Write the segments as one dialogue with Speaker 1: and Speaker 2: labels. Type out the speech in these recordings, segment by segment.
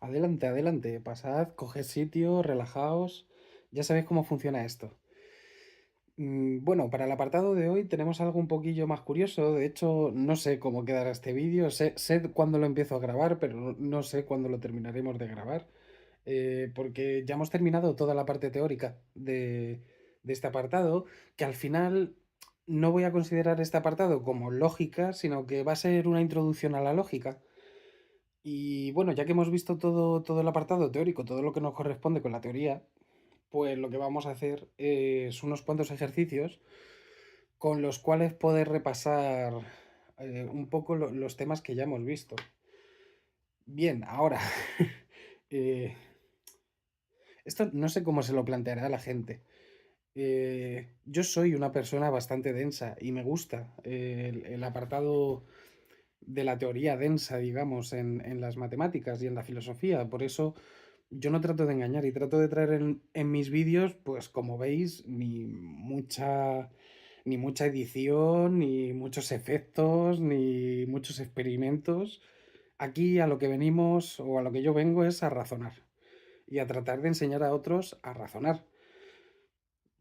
Speaker 1: Adelante, adelante, pasad, coged sitio, relajaos. Ya sabéis cómo funciona esto. Bueno, para el apartado de hoy tenemos algo un poquillo más curioso. De hecho, no sé cómo quedará este vídeo. Sé cuándo lo empiezo a grabar, pero no sé cuándo lo terminaremos de grabar. Porque ya hemos terminado toda la parte teórica de este apartado, que al final no voy a considerar este apartado como lógica, sino que va a ser una introducción a la lógica. Y bueno, ya que hemos visto todo el apartado teórico, todo lo que nos corresponde con la teoría, pues lo que vamos a hacer es unos cuantos ejercicios con los cuales poder repasar un poco los temas que ya hemos visto. Bien, ahora, eh, esto no sé cómo se lo planteará a la gente. Yo soy una persona bastante densa y me gusta el apartado de la teoría densa, digamos, en las matemáticas y en la filosofía. Por eso yo no trato de engañar y trato de traer en mis vídeos, pues como veis, ni mucha edición, ni muchos efectos, ni muchos experimentos. Aquí a lo que venimos o a lo que yo vengo es a razonar y a tratar de enseñar a otros a razonar.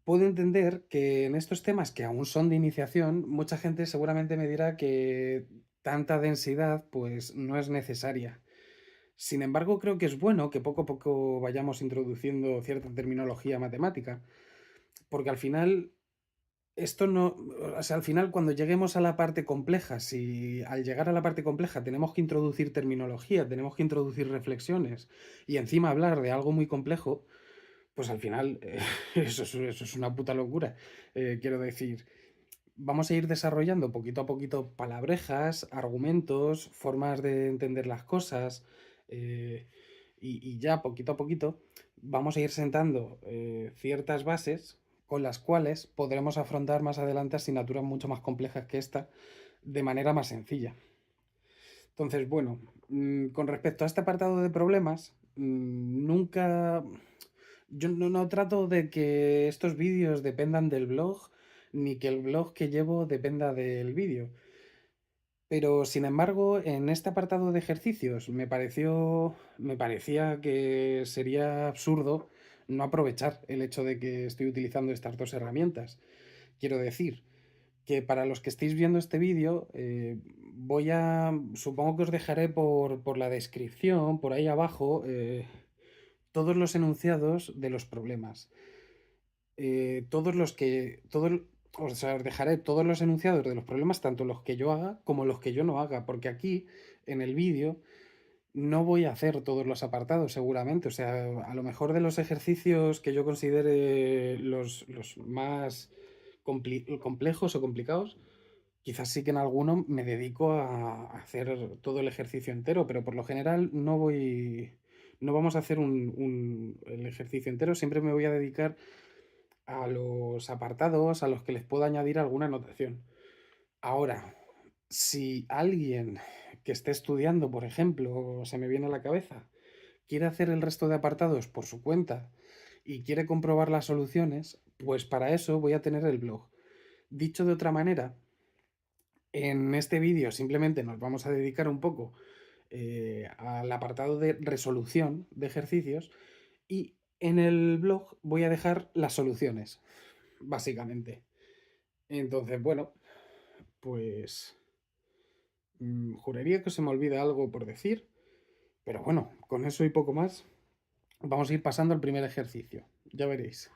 Speaker 1: Puedo entender que en estos temas que aún son de iniciación, mucha gente seguramente me dirá que tanta densidad pues no es necesaria. Sin embargo, creo que es bueno que poco a poco vayamos introduciendo cierta terminología matemática, porque al final esto no, o sea, al final cuando lleguemos a la parte compleja, si al llegar a la parte compleja tenemos que introducir terminología, tenemos que introducir reflexiones y encima hablar de algo muy complejo, pues al final eso es una puta locura. Quiero decir, vamos a ir desarrollando poquito a poquito palabrejas, argumentos, formas de entender las cosas, eh, y ya poquito a poquito vamos a ir sentando ciertas bases con las cuales podremos afrontar más adelante asignaturas mucho más complejas que esta de manera más sencilla. Entonces, bueno, con respecto a este apartado de problemas, nunca... Yo no trato de que estos vídeos dependan del blog, ni que el blog que llevo dependa del vídeo. Pero, sin embargo, en este apartado de ejercicios me parecía que sería absurdo no aprovechar el hecho de que estoy utilizando estas dos herramientas. Quiero decir que para los que estéis viendo este vídeo, supongo que os dejaré por la descripción, por ahí abajo, todos los enunciados de los problemas. Todos los que, o sea, os dejaré todos los enunciados de los problemas, tanto los que yo haga como los que yo no haga, porque aquí en el vídeo no voy a hacer todos los apartados seguramente, o sea, a lo mejor de los ejercicios que yo considere los más complejos o complicados, quizás sí que en alguno me dedico a hacer todo el ejercicio entero, pero por lo general no vamos a hacer el ejercicio entero, siempre me voy a dedicar a los apartados a los que les puedo añadir alguna anotación. Ahora, si alguien que esté estudiando, por ejemplo, se me viene a la cabeza, quiere hacer el resto de apartados por su cuenta y quiere comprobar las soluciones, pues para eso voy a tener el blog. Dicho de otra manera, en este vídeo simplemente nos vamos a dedicar un poco al apartado de resolución de ejercicios y en el blog voy a dejar las soluciones, básicamente. Entonces, bueno, pues juraría que se me olvida algo por decir, pero bueno, con eso y poco más, vamos a ir pasando al primer ejercicio. Ya veréis.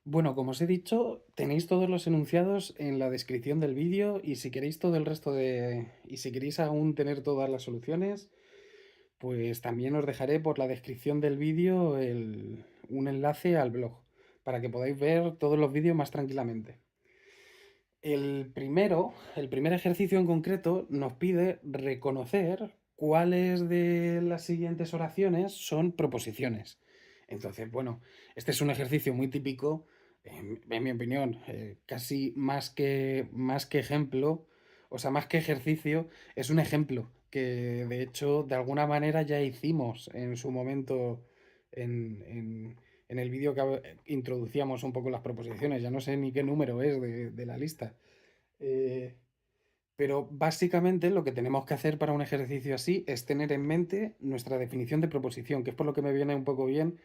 Speaker 1: Bueno, como os he dicho, tenéis todos los enunciados en la descripción del vídeo y si queréis todo el resto de... y si queréis aún tener todas las soluciones, pues también os dejaré por la descripción del vídeo un enlace al blog para que podáis ver todos los vídeos más tranquilamente. El primer ejercicio en concreto nos pide reconocer cuáles de las siguientes oraciones son proposiciones. Entonces, bueno, este es un ejercicio muy típico, en mi opinión, casi más que ejemplo, o sea, más que ejercicio, es un ejemplo que de hecho de alguna manera ya hicimos en su momento en el vídeo que introducíamos un poco las proposiciones, ya no sé ni qué número es de la lista. Eh, Pero básicamente lo que tenemos que hacer para un ejercicio así es tener en mente nuestra definición de proposición, que es por lo que me viene un poco bien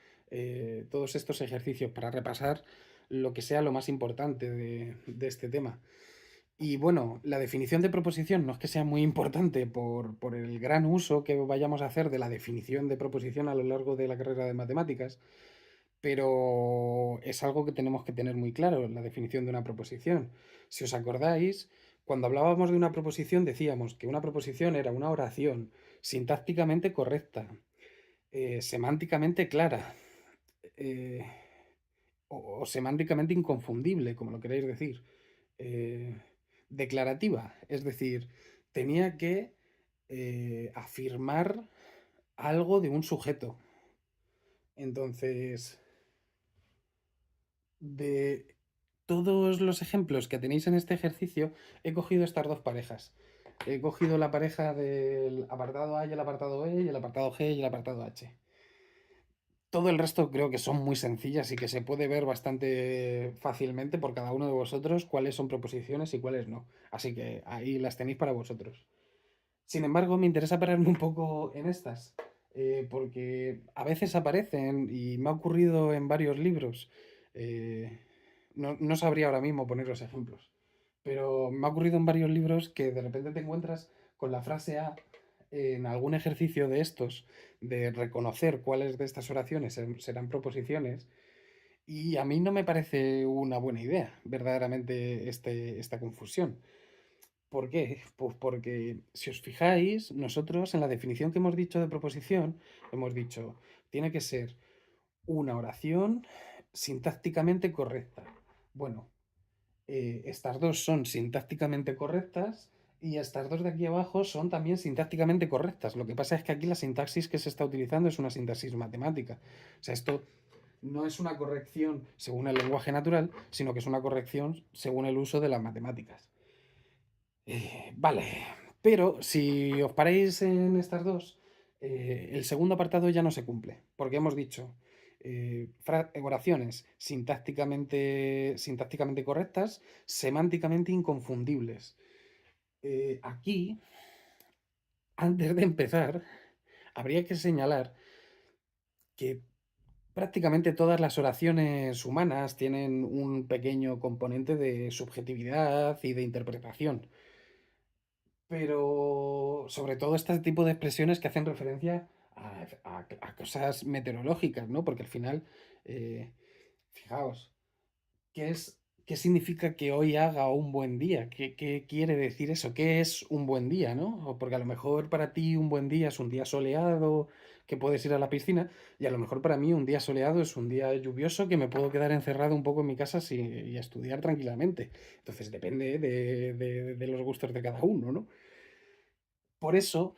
Speaker 1: todos estos ejercicios para repasar lo que sea lo más importante de este tema. Y bueno, la definición de proposición no es que sea muy importante por el gran uso que vayamos a hacer de la definición de proposición a lo largo de la carrera de matemáticas, pero es algo que tenemos que tener muy claro, la definición de una proposición. Si os acordáis, cuando hablábamos de una proposición decíamos que una proposición era una oración sintácticamente correcta, semánticamente clara, eh, o semánticamente inconfundible, como lo queréis decir, eh, declarativa, es decir, tenía que afirmar algo de un sujeto. Entonces, de todos los ejemplos que tenéis en este ejercicio, he cogido estas dos parejas. He cogido la pareja del apartado A y el apartado E, y el apartado G y el apartado H. Todo el resto creo que son muy sencillas y que se puede ver bastante fácilmente por cada uno de vosotros cuáles son proposiciones y cuáles no. Así que ahí las tenéis para vosotros. Sin embargo, me interesa pararme un poco en estas, porque a veces aparecen y me ha ocurrido en varios libros. eh, no sabría ahora mismo poneros ejemplos, pero me ha ocurrido en varios libros que de repente te encuentras con la frase A en algún ejercicio de estos, de reconocer cuáles de estas oraciones serán proposiciones, y a mí no me parece una buena idea, verdaderamente, esta confusión. ¿Por qué? Pues porque si os fijáis, nosotros en la definición que hemos dicho de proposición, hemos dicho, tiene que ser una oración sintácticamente correcta. Bueno, estas dos son sintácticamente correctas y estas dos de aquí abajo son también sintácticamente correctas. Lo que pasa es que aquí la sintaxis que se está utilizando es una sintaxis matemática. O sea, esto no es una corrección según el lenguaje natural, sino que es una corrección según el uso de las matemáticas. Vale, pero si os paráis en estas dos, el segundo apartado ya no se cumple, porque hemos dicho oraciones sintácticamente correctas, semánticamente inconfundibles. Aquí, antes de empezar, habría que señalar que prácticamente todas las oraciones humanas tienen un pequeño componente de subjetividad y de interpretación. Pero sobre todo este tipo de expresiones que hacen referencia a cosas meteorológicas, ¿no? Porque al final, eh, fijaos, ¿qué significa que hoy haga un buen día? ¿Qué quiere decir eso? ¿Qué es un buen día, no? O porque a lo mejor para ti un buen día es un día soleado, que puedes ir a la piscina, y a lo mejor para mí un día soleado es un día lluvioso que me puedo quedar encerrado un poco en mi casa y estudiar tranquilamente. Entonces depende de los gustos de cada uno, ¿no? Por eso,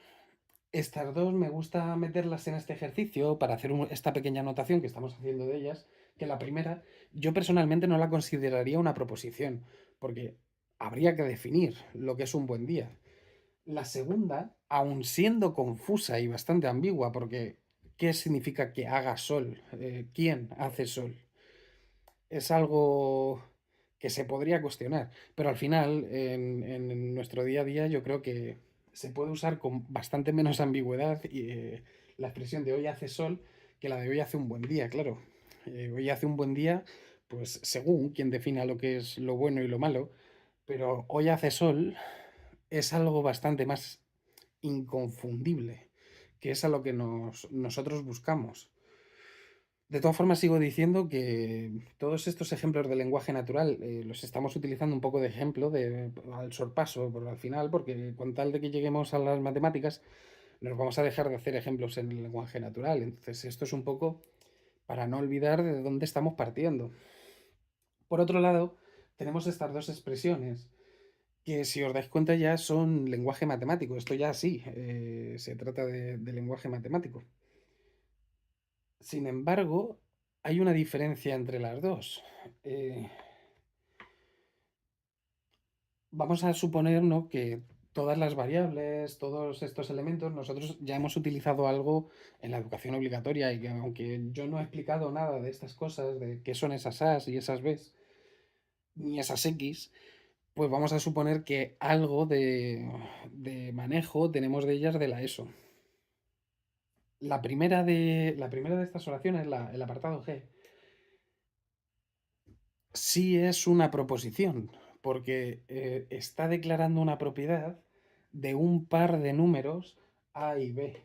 Speaker 1: estas dos me gusta meterlas en este ejercicio para hacer esta pequeña anotación que estamos haciendo de ellas, que la primera yo personalmente no la consideraría una proposición, porque habría que definir lo que es un buen día. La segunda, aun siendo confusa y bastante ambigua, porque ¿qué significa que haga sol? ¿Quién hace sol? Es algo que se podría cuestionar, pero al final en nuestro día a día yo creo que se puede usar con bastante menos ambigüedad la expresión de hoy hace sol que la de hoy hace un buen día, claro. Hoy hace un buen día, pues según quien defina lo que es lo bueno y lo malo, pero hoy hace sol es algo bastante más inconfundible, que es a lo que nosotros buscamos. De todas formas, sigo diciendo que todos estos ejemplos de lenguaje natural los estamos utilizando un poco de ejemplo al sorpaso, al final, porque con tal de que lleguemos a las matemáticas, nos vamos a dejar de hacer ejemplos en el lenguaje natural. Entonces, esto es un poco para no olvidar de dónde estamos partiendo. Por otro lado, tenemos estas dos expresiones que, si os dais cuenta, ya son lenguaje matemático. Esto ya sí, se trata de lenguaje matemático. Sin embargo, hay una diferencia entre las dos. Eh, Vamos a suponer, ¿no?, que todas las variables, todos estos elementos, nosotros ya hemos utilizado algo en la educación obligatoria y que aunque yo no he explicado nada de estas cosas, de qué son esas A's y esas B's, ni esas X, Pues vamos a suponer que algo de manejo tenemos de ellas de la ESO. La primera de estas oraciones, el apartado G, sí es una proposición, porque está declarando una propiedad de un par de números A y B.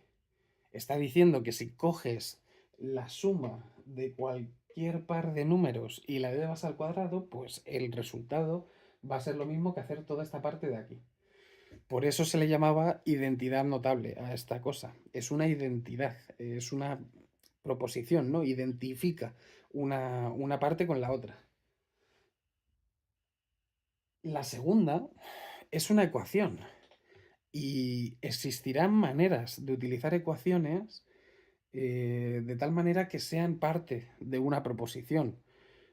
Speaker 1: Está diciendo que si coges la suma de cualquier par de números y la elevas al cuadrado, pues el resultado va a ser lo mismo que hacer toda esta parte de aquí. Por eso se le llamaba identidad notable a esta cosa. Es una identidad, es una proposición, ¿no? Identifica una parte con la otra. La segunda es una ecuación y existirán maneras de utilizar ecuaciones de tal manera que sean parte de una proposición.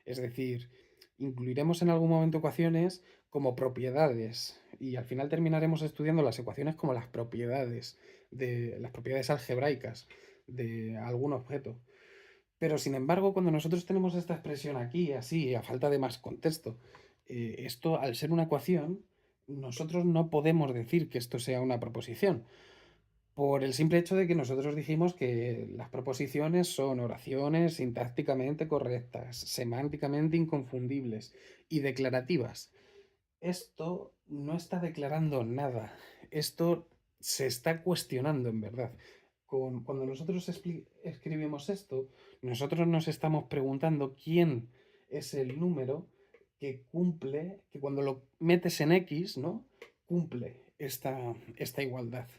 Speaker 1: Es decir, incluiremos en algún momento ecuaciones como propiedades y al final terminaremos estudiando las ecuaciones como las propiedades algebraicas de algún objeto. Pero sin embargo, cuando nosotros tenemos esta expresión aquí, así, a falta de más contexto, esto al ser una ecuación, nosotros no podemos decir que esto sea una proposición, por el simple hecho de que nosotros dijimos que las proposiciones son oraciones sintácticamente correctas, semánticamente inconfundibles y declarativas. Esto no está declarando nada. Esto se está cuestionando en verdad. Cuando nosotros escribimos esto, nosotros nos estamos preguntando quién es el número que cumple, que cuando lo metes en X, ¿no? Cumple esta igualdad.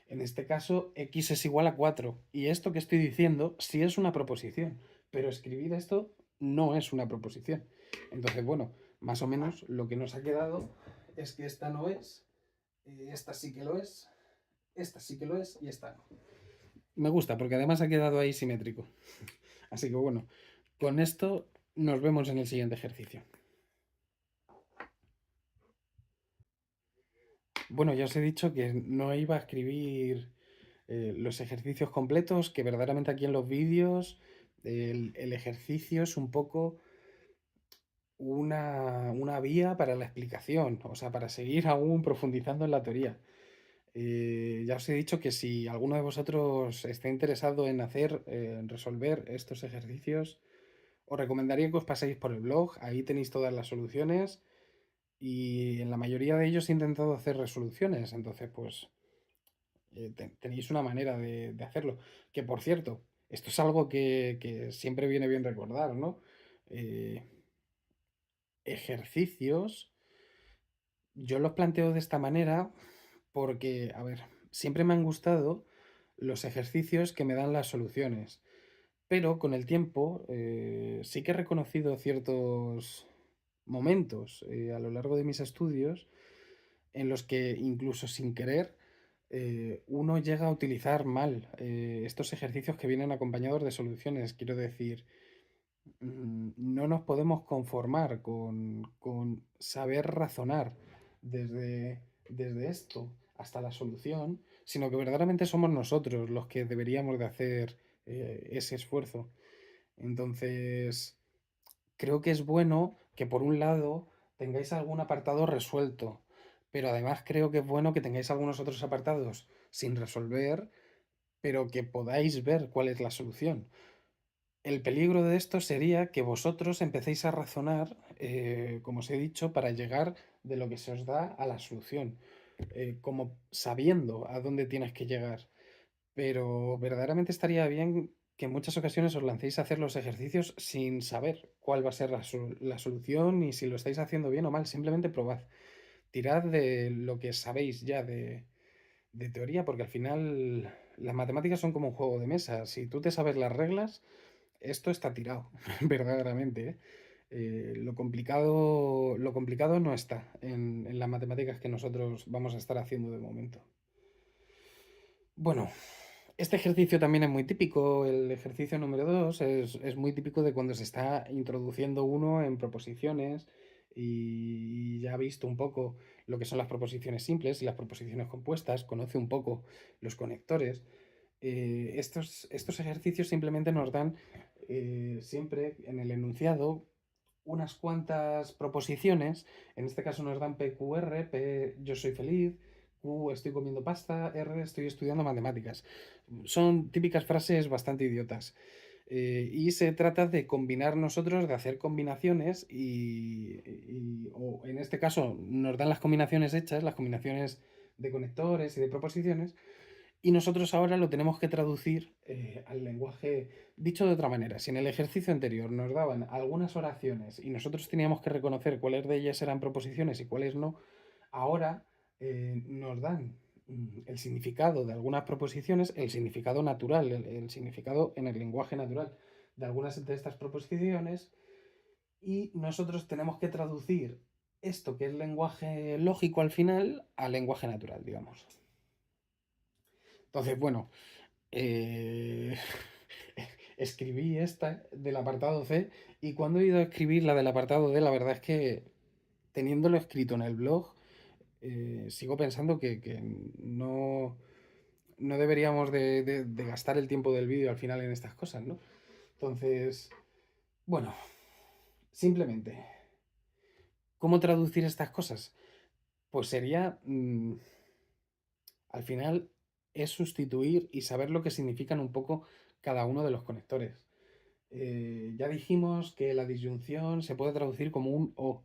Speaker 1: En este caso, x es igual a 4. Y esto que estoy diciendo sí es una proposición. Pero escribir esto no es una proposición. Entonces, bueno, más o menos lo que nos ha quedado es que esta no es, esta sí que lo es, esta sí que lo es y esta no. Me gusta porque además ha quedado ahí simétrico. Así que bueno, con esto nos vemos en el siguiente ejercicio. Bueno, ya os he dicho que no iba a escribir los ejercicios completos, que verdaderamente aquí en los vídeos el ejercicio es un poco una vía para la explicación, o sea, para seguir aún profundizando en la teoría. Ya os he dicho que si alguno de vosotros está interesado en en resolver estos ejercicios, os recomendaría que os paséis por el blog, ahí tenéis todas las soluciones y en la mayoría de ellos he intentado hacer resoluciones, entonces pues tenéis una manera de hacerlo. Que por cierto, esto es algo que siempre viene bien recordar, ¿no? Eh, Ejercicios, yo los planteo de esta manera porque, a ver, siempre me han gustado los ejercicios que me dan las soluciones, pero con el tiempo sí que he reconocido ciertos momentos a lo largo de mis estudios en los que incluso sin querer uno llega a utilizar mal estos ejercicios que vienen acompañados de soluciones. Quiero decir, no nos podemos conformar con saber razonar desde esto hasta la solución, sino que verdaderamente somos nosotros los que deberíamos de hacer ese esfuerzo. Entonces, creo que es bueno que por un lado tengáis algún apartado resuelto, pero además creo que es bueno que tengáis algunos otros apartados sin resolver, pero que podáis ver cuál es la solución. El peligro de esto sería que vosotros empecéis a razonar, como os he dicho, para llegar de lo que se os da a la solución, como sabiendo a dónde tienes que llegar. Pero verdaderamente estaría bien que en muchas ocasiones os lancéis a hacer los ejercicios sin saber cuál va a ser la solución y si lo estáis haciendo bien o mal. Simplemente probad. Tirad de lo que sabéis ya de teoría, porque al final las matemáticas son como un juego de mesa. Si tú te sabes las reglas, esto está tirado, verdaderamente, ¿eh? Lo complicado no está en las matemáticas que nosotros vamos a estar haciendo de momento. Bueno, este ejercicio también es muy típico, el ejercicio número 2 es muy típico de cuando se está introduciendo uno en proposiciones y ya ha visto un poco lo que son las proposiciones simples y las proposiciones compuestas, conoce un poco los conectores. Estos ejercicios simplemente nos dan siempre en el enunciado unas cuantas proposiciones. En este caso nos dan PQR, P yo soy feliz, Q estoy comiendo pasta, R estoy estudiando matemáticas. Son típicas frases bastante idiotas. Y se trata de combinar nosotros, de hacer combinaciones o en este caso nos dan las combinaciones hechas, las combinaciones de conectores y de proposiciones, y nosotros ahora lo tenemos que traducir al lenguaje. Dicho de otra manera, si en el ejercicio anterior nos daban algunas oraciones y nosotros teníamos que reconocer cuáles de ellas eran proposiciones y cuáles no, ahora nos dan el significado de algunas proposiciones, el significado natural, el significado en el lenguaje natural de algunas de estas proposiciones, y nosotros tenemos que traducir esto que es lenguaje lógico al final al lenguaje natural, digamos. Entonces, bueno, eh, escribí esta del apartado C, y cuando he ido a escribir la del apartado D, la verdad es que teniéndolo escrito en el blog, sigo pensando que no deberíamos de gastar el tiempo del vídeo al final en estas cosas, ¿no? Entonces, bueno, simplemente, ¿cómo traducir estas cosas? Pues sería, al final, es sustituir y saber lo que significan un poco cada uno de los conectores. Ya dijimos que la disyunción se puede traducir como un o,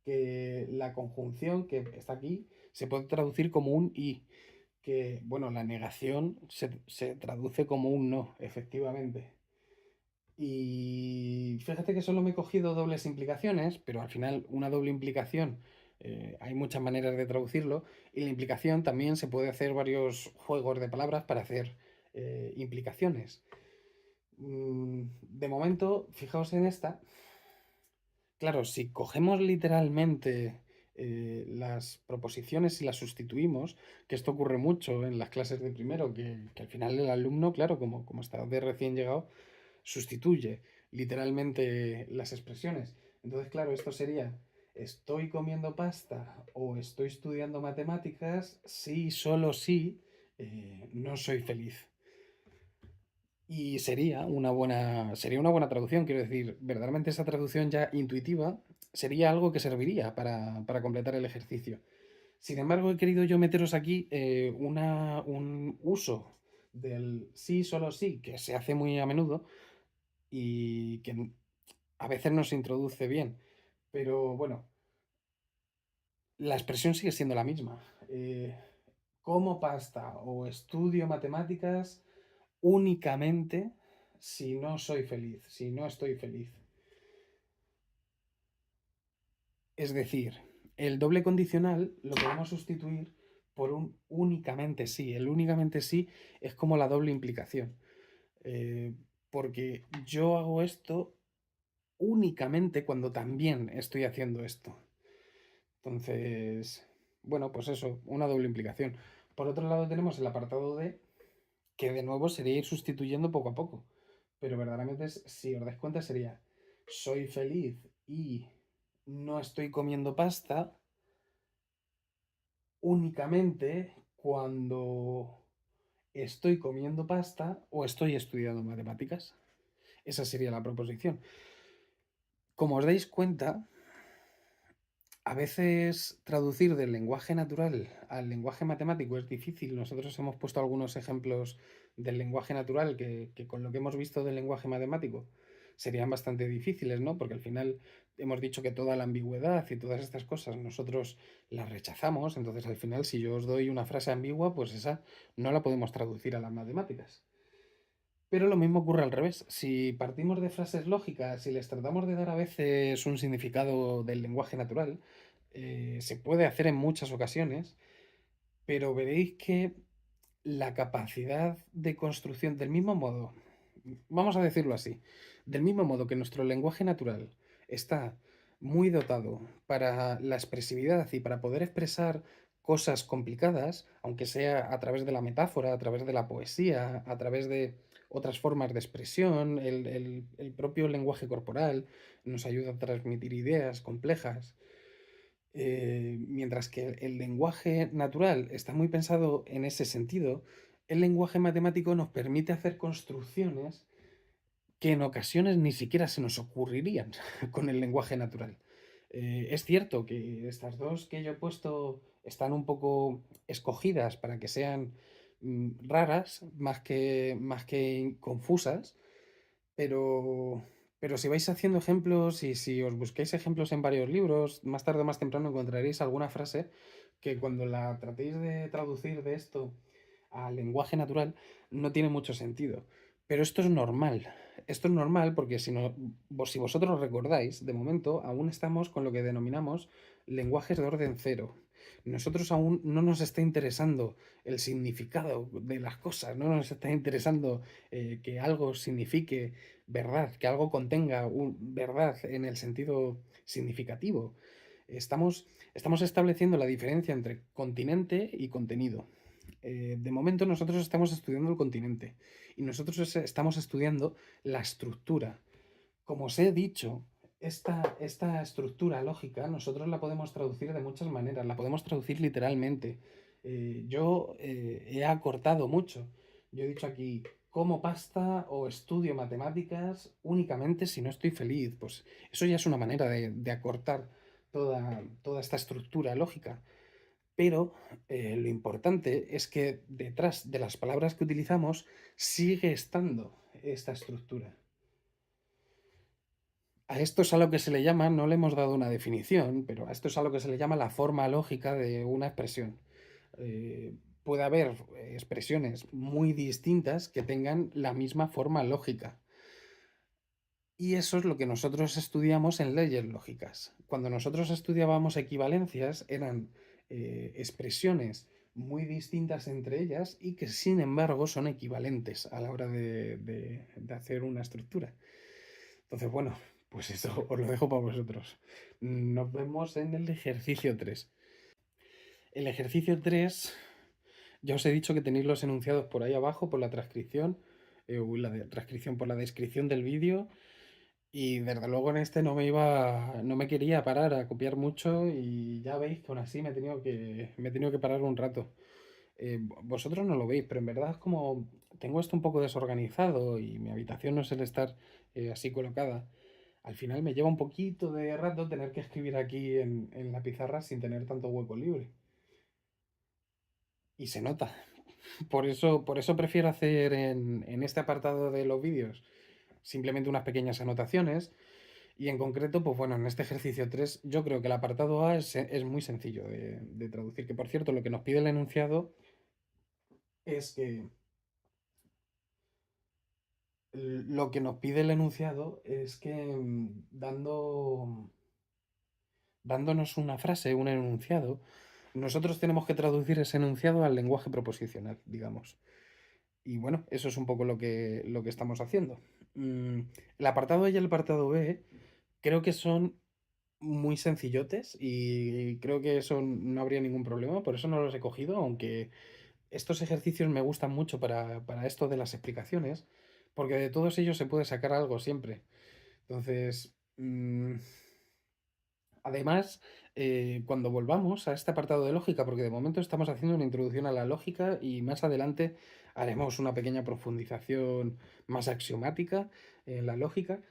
Speaker 1: que la conjunción que está aquí se puede traducir como un y, que, bueno, la negación se traduce como un no, efectivamente. Y fíjate que solo me he cogido dobles implicaciones, pero al final una doble implicación, hay muchas maneras de traducirlo, y la implicación también se puede hacer varios juegos de palabras para hacer implicaciones. De momento, fijaos en esta. Claro, si cogemos literalmente las proposiciones y las sustituimos, que esto ocurre mucho en las clases de primero, que al final el alumno, claro, como está de recién llegado, sustituye literalmente las expresiones. Entonces, claro, esto sería: estoy comiendo pasta o estoy estudiando matemáticas si, solo si, no soy feliz. Y sería una buena traducción, quiero decir, verdaderamente esa traducción ya intuitiva sería algo que serviría para completar el ejercicio. Sin embargo, he querido yo meteros aquí un uso del sí, solo sí, que se hace muy a menudo y que a veces no se introduce bien. Pero bueno, la expresión sigue siendo la misma. Como pasta o estudio matemáticas únicamente si no soy feliz, si no estoy feliz. Es decir, el doble condicional lo podemos sustituir por un únicamente sí. El únicamente sí es como la doble implicación. Porque yo hago esto únicamente cuando también estoy haciendo esto. Entonces, bueno, pues eso, una doble implicación. Por otro lado tenemos el apartado D, que de nuevo sería ir sustituyendo poco a poco. Pero verdaderamente, si os dais cuenta, sería: soy feliz y no estoy comiendo pasta únicamente cuando estoy comiendo pasta o estoy estudiando matemáticas. Esa sería la proposición. Como os dais cuenta, a veces traducir del lenguaje natural al lenguaje matemático es difícil. Nosotros hemos puesto algunos ejemplos del lenguaje natural que con lo que hemos visto del lenguaje matemático serían bastante difíciles, ¿no? Porque al final hemos dicho que toda la ambigüedad y todas estas cosas nosotros las rechazamos. Entonces, al final, si yo os doy una frase ambigua, pues esa no la podemos traducir a las matemáticas. Pero lo mismo ocurre al revés. Si partimos de frases lógicas y les tratamos de dar a veces un significado del lenguaje natural, se puede hacer en muchas ocasiones, pero veréis que la capacidad de construcción, del mismo modo, vamos a decirlo así, del mismo modo que nuestro lenguaje natural está muy dotado para la expresividad y para poder expresar cosas complicadas, aunque sea a través de la metáfora, a través de la poesía, a través de otras formas de expresión, el propio lenguaje corporal nos ayuda a transmitir ideas complejas. Mientras que el lenguaje natural está muy pensado en ese sentido, el lenguaje matemático nos permite hacer construcciones que en ocasiones ni siquiera se nos ocurrirían con el lenguaje natural. Es cierto que estas dos que yo he puesto están un poco escogidas para que sean raras, más que confusas, pero, pero si vais haciendo ejemplos y si os busquáis ejemplos en varios libros, más tarde o más temprano encontraréis alguna frase que cuando la tratéis de traducir de esto al lenguaje natural no tiene mucho sentido. Pero esto es normal. Esto es normal porque si vosotros recordáis, de momento aún estamos con lo que denominamos lenguajes de orden cero. Nosotros aún no nos está interesando el significado de las cosas, no nos está interesando que algo signifique verdad, que algo contenga verdad en el sentido significativo. Estamos estableciendo la diferencia entre continente y contenido. De momento nosotros estamos estudiando el continente y nosotros estamos estudiando la estructura. Como os he dicho, esta estructura lógica nosotros la podemos traducir de muchas maneras, la podemos traducir literalmente. Yo he acortado mucho. Yo he dicho aquí, como pasta o estudio matemáticas únicamente si no estoy feliz. Pues eso ya es una manera de acortar toda esta estructura lógica. Pero lo importante es que detrás de las palabras que utilizamos sigue estando esta estructura. A esto es a lo que se le llama, no le hemos dado una definición, pero a esto es a lo que se le llama la forma lógica de una expresión. Puede haber expresiones muy distintas que tengan la misma forma lógica. Y eso es lo que nosotros estudiamos en leyes lógicas. Cuando nosotros estudiábamos equivalencias, eran expresiones muy distintas entre ellas y que sin embargo son equivalentes a la hora de hacer una estructura. Entonces, bueno, pues eso os lo dejo para vosotros. Nos vemos en el ejercicio 3. El ejercicio 3, ya os he dicho que tenéis los enunciados por ahí abajo, por la transcripción, transcripción por la descripción del vídeo. Y desde luego en este no me quería parar a copiar mucho y ya veis que aún así me he tenido que parar un rato. Vosotros no lo veis, pero en verdad es como tengo esto un poco desorganizado y mi habitación no suele estar así colocada. Al final me lleva un poquito de rato tener que escribir aquí en la pizarra sin tener tanto hueco libre. Y se nota. Por eso prefiero hacer en este apartado de los vídeos simplemente unas pequeñas anotaciones. Y en concreto, pues bueno, en este ejercicio 3 yo creo que el apartado A es muy sencillo de traducir. Que por cierto, lo que nos pide el enunciado es que lo que nos pide el enunciado es que dándonos una frase, un enunciado, nosotros tenemos que traducir ese enunciado al lenguaje proposicional, digamos. Y bueno, eso es un poco lo que estamos haciendo. El apartado A y el apartado B creo que son muy sencillotes y creo que eso no habría ningún problema, por eso no los he cogido, aunque estos ejercicios me gustan mucho para esto de las explicaciones, porque de todos ellos se puede sacar algo siempre. Entonces, además, cuando volvamos a este apartado de lógica, porque de momento estamos haciendo una introducción a la lógica y más adelante haremos una pequeña profundización más axiomática en la lógica,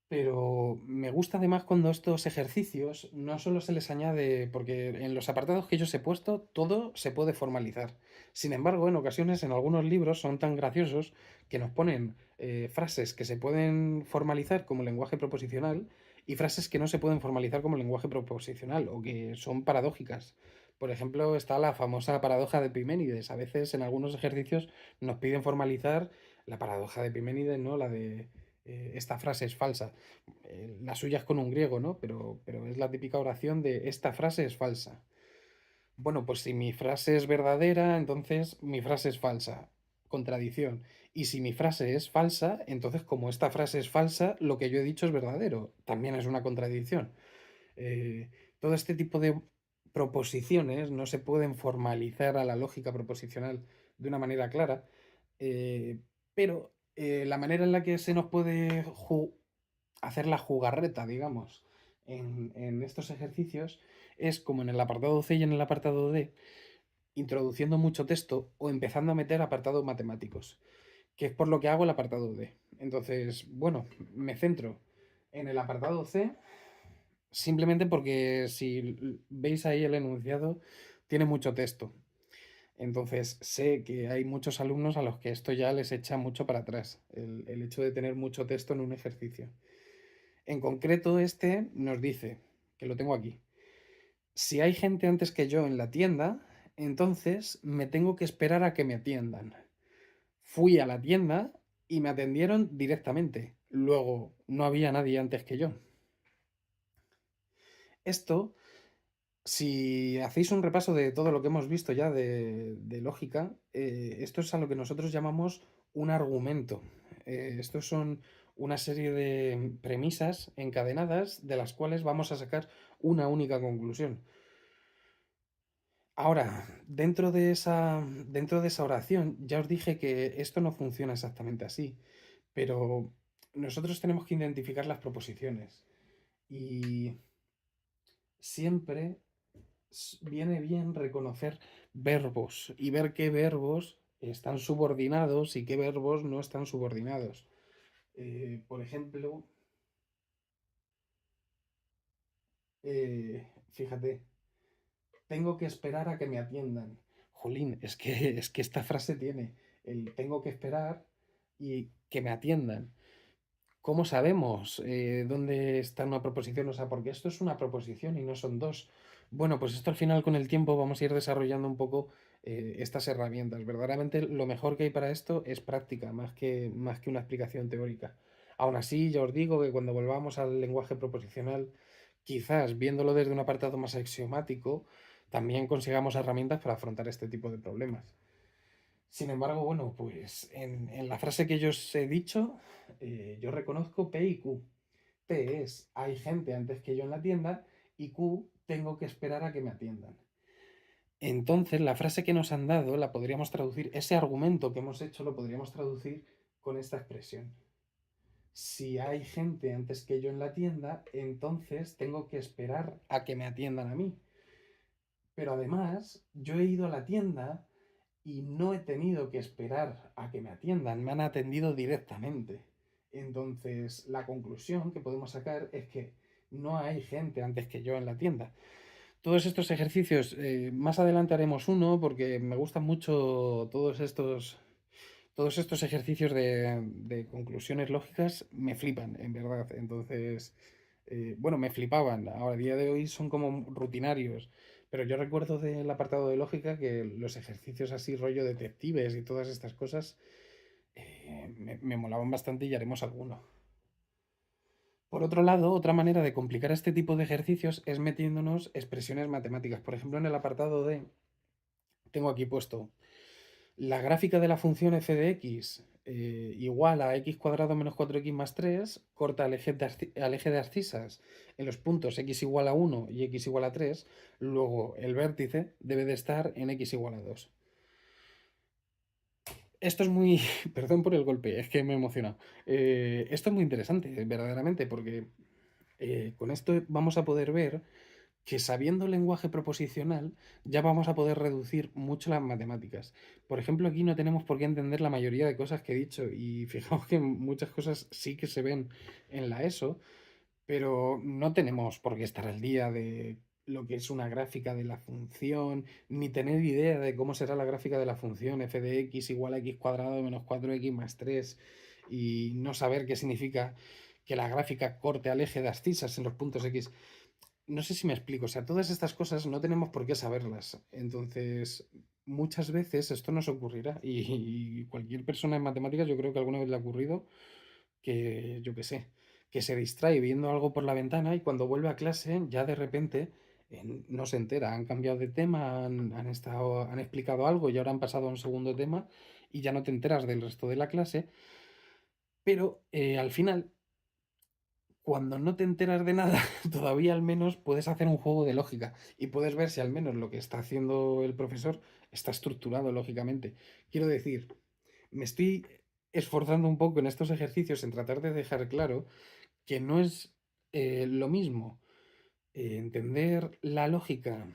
Speaker 1: pero me gusta además cuando estos ejercicios no solo se les añade, porque en los apartados que yo os he puesto todo se puede formalizar. Sin embargo, en ocasiones en algunos libros son tan graciosos que nos ponen frases que se pueden formalizar como lenguaje proposicional y frases que no se pueden formalizar como lenguaje proposicional o que son paradójicas. Por ejemplo, está la famosa paradoja de Epimenides. A veces en algunos ejercicios nos piden formalizar la paradoja de Epimenides, ¿no? La de esta frase es falsa. La suya es con un griego, ¿no? Pero es la típica oración de esta frase es falsa. Bueno, pues si mi frase es verdadera, entonces mi frase es falsa. Contradicción. Y si mi frase es falsa, entonces como esta frase es falsa, lo que yo he dicho es verdadero. También es una contradicción. Eh, Todo este tipo de proposiciones no se pueden formalizar a la lógica proposicional de una manera clara, pero la manera en la que se nos puede hacer la jugarreta, digamos, en estos ejercicios es como en el apartado C y en el apartado D, introduciendo mucho texto o empezando a meter apartados matemáticos, que es por lo que hago el apartado D. Entonces, bueno, me centro en el apartado C, simplemente porque si veis ahí el enunciado, tiene mucho texto. Entonces, sé que hay muchos alumnos a los que esto ya les echa mucho para atrás, el hecho de tener mucho texto en un ejercicio. En concreto, este nos dice, que lo tengo aquí, si hay gente antes que yo en la tienda, entonces me tengo que esperar a que me atiendan. Fui a la tienda y me atendieron directamente. Luego, no había nadie antes que yo. Esto, si hacéis un repaso de todo lo que hemos visto ya de lógica, esto es a lo que nosotros llamamos un argumento. Estos son una serie de premisas encadenadas de las cuales vamos a sacar una única conclusión. Ahora, dentro de esa oración, ya os dije que esto no funciona exactamente así, pero nosotros tenemos que identificar las proposiciones y siempre viene bien reconocer verbos y ver qué verbos están subordinados y qué verbos no están subordinados. Por ejemplo, fíjate, tengo que esperar a que me atiendan. Jolín, es que esta frase tiene el tengo que esperar y que me atiendan. ¿Cómo sabemos dónde está una proposición? O sea, porque esto es una proposición y no son dos. Bueno, pues esto al final con el tiempo vamos a ir desarrollando un poco estas herramientas. Verdaderamente lo mejor que hay para esto es práctica, más que una explicación teórica. Aún así, ya os digo que cuando volvamos al lenguaje proposicional, quizás viéndolo desde un apartado más axiomático, también consigamos herramientas para afrontar este tipo de problemas. Sin embargo, bueno, pues en la frase que yo os he dicho, yo reconozco P y Q. P es hay gente antes que yo en la tienda y Q tengo que esperar a que me atiendan. Entonces, la frase que nos han dado la podríamos traducir, ese argumento que hemos hecho lo podríamos traducir con esta expresión. Si hay gente antes que yo en la tienda, entonces tengo que esperar a que me atiendan a mí. Pero además, yo he ido a la tienda y no he tenido que esperar a que me atiendan, me han atendido directamente. Entonces, la conclusión que podemos sacar es que no hay gente antes que yo en la tienda. Todos estos ejercicios, más adelante haremos uno porque me gustan mucho todos estos ejercicios de conclusiones lógicas, me flipan, en verdad. Entonces, bueno, me flipaban. Ahora, a día de hoy son como rutinarios. Pero yo recuerdo del apartado de lógica que los ejercicios así, rollo detectives y todas estas cosas, me molaban bastante y haremos alguno. Por otro lado, otra manera de complicar este tipo de ejercicios es metiéndonos expresiones matemáticas. Por ejemplo, en el apartado de, tengo aquí puesto, la gráfica de la función f de x igual a x cuadrado menos 4x más 3 corta al eje de abscisas en los puntos x igual a 1 y x igual a 3, luego el vértice debe de estar en x igual a 2. Esto es muy... Perdón por el golpe, es que me he emocionado. Esto es muy interesante, verdaderamente, porque con esto vamos a poder ver que sabiendo lenguaje proposicional ya vamos a poder reducir mucho las matemáticas. Por ejemplo, aquí no tenemos por qué entender la mayoría de cosas que he dicho y fijaos que muchas cosas sí que se ven en la ESO, pero no tenemos por qué estar al día de lo que es una gráfica de la función, ni tener idea de cómo será la gráfica de la función f de x igual a x cuadrado menos 4x más 3 y no saber qué significa que la gráfica corte al eje de abscisas en los puntos x. No sé si me explico, o sea, todas estas cosas no tenemos por qué saberlas. Entonces, muchas veces esto nos ocurrirá y cualquier persona en matemáticas yo creo que alguna vez le ha ocurrido que, yo qué sé, que se distrae viendo algo por la ventana y cuando vuelve a clase ya de repente no se entera, han cambiado de tema, han explicado algo y ahora han pasado a un segundo tema y ya no te enteras del resto de la clase, pero al final cuando no te enteras de nada, todavía al menos puedes hacer un juego de lógica y puedes ver si al menos lo que está haciendo el profesor está estructurado lógicamente. Quiero decir, me estoy esforzando un poco en estos ejercicios en tratar de dejar claro que no es lo mismo entender la lógica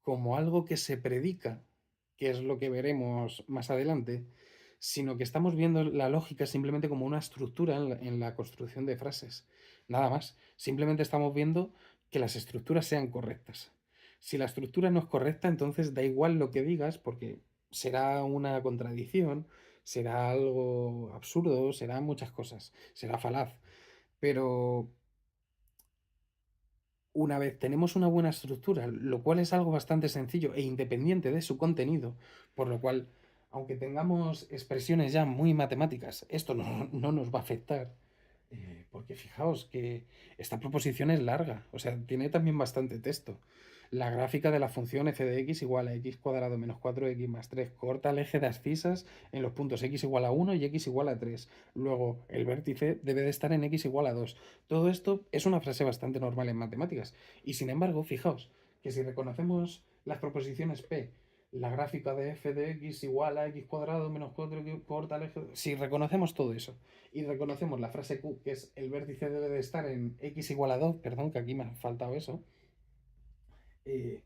Speaker 1: como algo que se predica, que es lo que veremos más adelante, sino que estamos viendo la lógica simplemente como una estructura en la construcción de frases. Nada más. Simplemente estamos viendo que las estructuras sean correctas. Si la estructura no es correcta, entonces da igual lo que digas, porque será una contradicción, será algo absurdo, será muchas cosas, será falaz. Pero una vez tenemos una buena estructura, lo cual es algo bastante sencillo e independiente de su contenido, por lo cual, aunque tengamos expresiones ya muy matemáticas, esto no nos va a afectar, porque fijaos que esta proposición es larga, o sea, tiene también bastante texto. La gráfica de la función f de x igual a x cuadrado menos 4x más 3 corta el eje de abscisas en los puntos x igual a 1 y x igual a 3. Luego, el vértice debe de estar en x igual a 2. Todo esto es una frase bastante normal en matemáticas. Y sin embargo, fijaos que si reconocemos las proposiciones P, la gráfica de f de x igual a x cuadrado menos 4x corta el eje... Si reconocemos todo eso y reconocemos la frase Q, que es el vértice debe de estar en x igual a 2, perdón, que aquí me ha faltado eso, eh,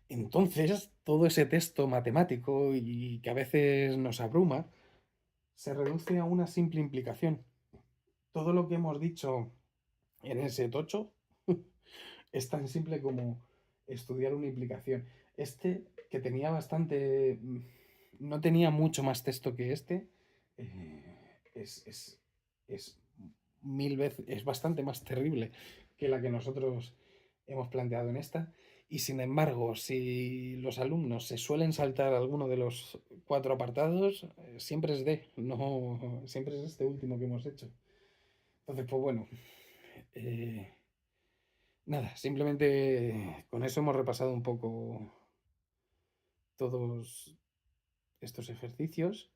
Speaker 1: entonces todo ese texto matemático y que a veces nos abruma se reduce a una simple implicación. Todo lo que hemos dicho en ese tocho es tan simple como estudiar una implicación. Este, que tenía bastante... no tenía mucho más texto que este, es mil veces, es bastante más terrible que la que nosotros hemos planteado en esta. Y sin embargo, si los alumnos se suelen saltar alguno de los 4 apartados, siempre es D, no, siempre es este último que hemos hecho. Entonces, pues bueno, eh, nada, simplemente con eso hemos repasado un poco todos estos ejercicios.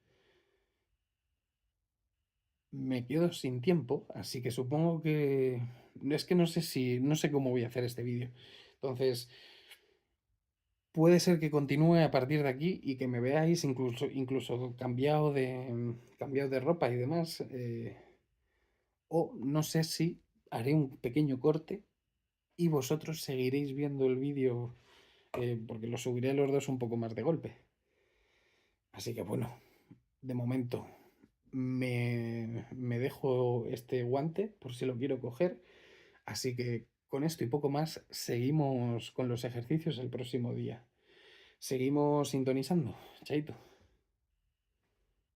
Speaker 1: Me quedo sin tiempo, así que supongo que... Es que no sé cómo voy a hacer este vídeo. Entonces, puede ser que continúe a partir de aquí y que me veáis incluso cambiado de ropa y demás. O no sé si haré un pequeño corte y vosotros seguiréis viendo el vídeo, porque lo subiré los dos un poco más de golpe. Así que bueno, de momento me dejo este guante por si lo quiero coger. Así que con esto y poco más seguimos con los ejercicios el próximo día. Seguimos sintonizando. Chaito.